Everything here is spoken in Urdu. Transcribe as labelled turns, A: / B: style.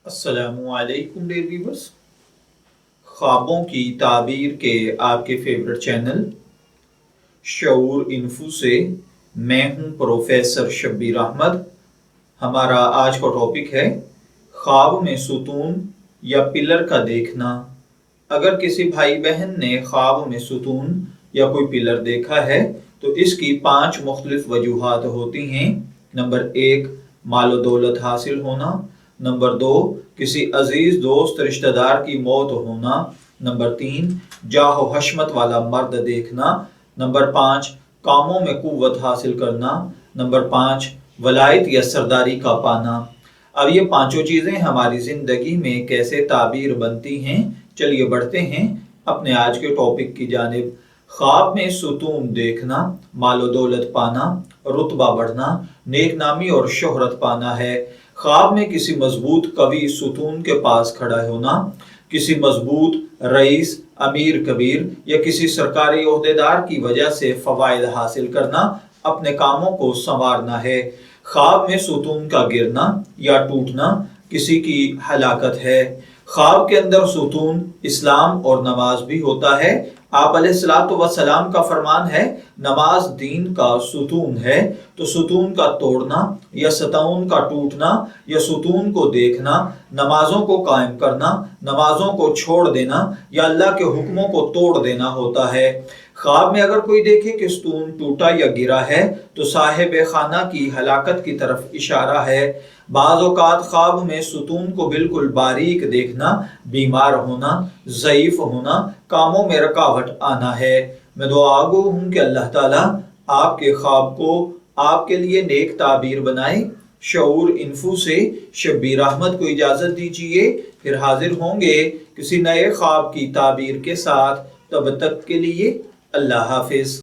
A: السلام علیکم ڈیئر ویورز، خوابوں کی تعبیر کے آپ کے فیورٹ چینل شعور انفو سے میں ہوں پروفیسر شبیر احمد۔ ہمارا آج کا ٹاپک ہے خواب میں ستون یا پلر کا دیکھنا۔ اگر کسی بھائی بہن نے خواب میں ستون یا کوئی پلر دیکھا ہے تو اس کی 5 مختلف وجوہات ہوتی ہیں۔ نمبر 1، مال و دولت حاصل ہونا۔ نمبر 2، کسی عزیز دوست رشتہ دار کی موت ہونا۔ نمبر 3، جاہ و حشمت والا مرد دیکھنا۔ نمبر 5، کاموں میں قوت حاصل کرنا۔ نمبر 5، ولایت یا سرداری کا پانا۔ اب یہ 5 چیزیں ہماری زندگی میں کیسے تعبیر بنتی ہیں، چلیے بڑھتے ہیں اپنے آج کے ٹاپک کی جانب۔ خواب میں ستون دیکھنا مال و دولت پانا، رتبہ بڑھنا، نیک نامی اور شہرت پانا ہے۔ خواب میں کسی مضبوط قوی ستون کے پاس کھڑا ہونا، کسی مضبوط رئیس، امیر کبیر یا کسی سرکاری عہدیدار کی وجہ سے فوائد حاصل کرنا، اپنے کاموں کو سنوارنا ہے۔ خواب میں ستون کا گرنا یا ٹوٹنا کسی کی ہلاکت ہے۔ خواب کے اندر ستون اسلام اور نماز بھی ہوتا ہے۔ آپ علیہ السلام کا فرمان ہے، نماز دین کا ستون ہے۔ تو ستون کا توڑنا یا ستون کا ٹوٹنا یا ستون کو دیکھنا، نمازوں کو قائم کرنا، نمازوں کو چھوڑ دینا یا اللہ کے حکموں کو توڑ دینا ہوتا ہے۔ خواب میں اگر کوئی دیکھے کہ ستون ٹوٹا یا گرا ہے تو صاحب خانہ کی ہلاکت کی طرف اشارہ ہے۔ بعض اوقات خواب میں ستون کو بالکل باریک دیکھنا بیمار ہونا، ضعیف ہونا، کاموں میں رکاوٹ آنا ہے۔ میں دعا گو ہوں کہ اللہ تعالیٰ آپ کے خواب کو آپ کے لیے نیک تعبیر بنائے۔ شعور انفو سے شبیر احمد کو اجازت دیجیے، پھر حاضر ہوں گے کسی نئے خواب کی تعبیر کے ساتھ۔ تب تک کے لیے اللہ حافظ۔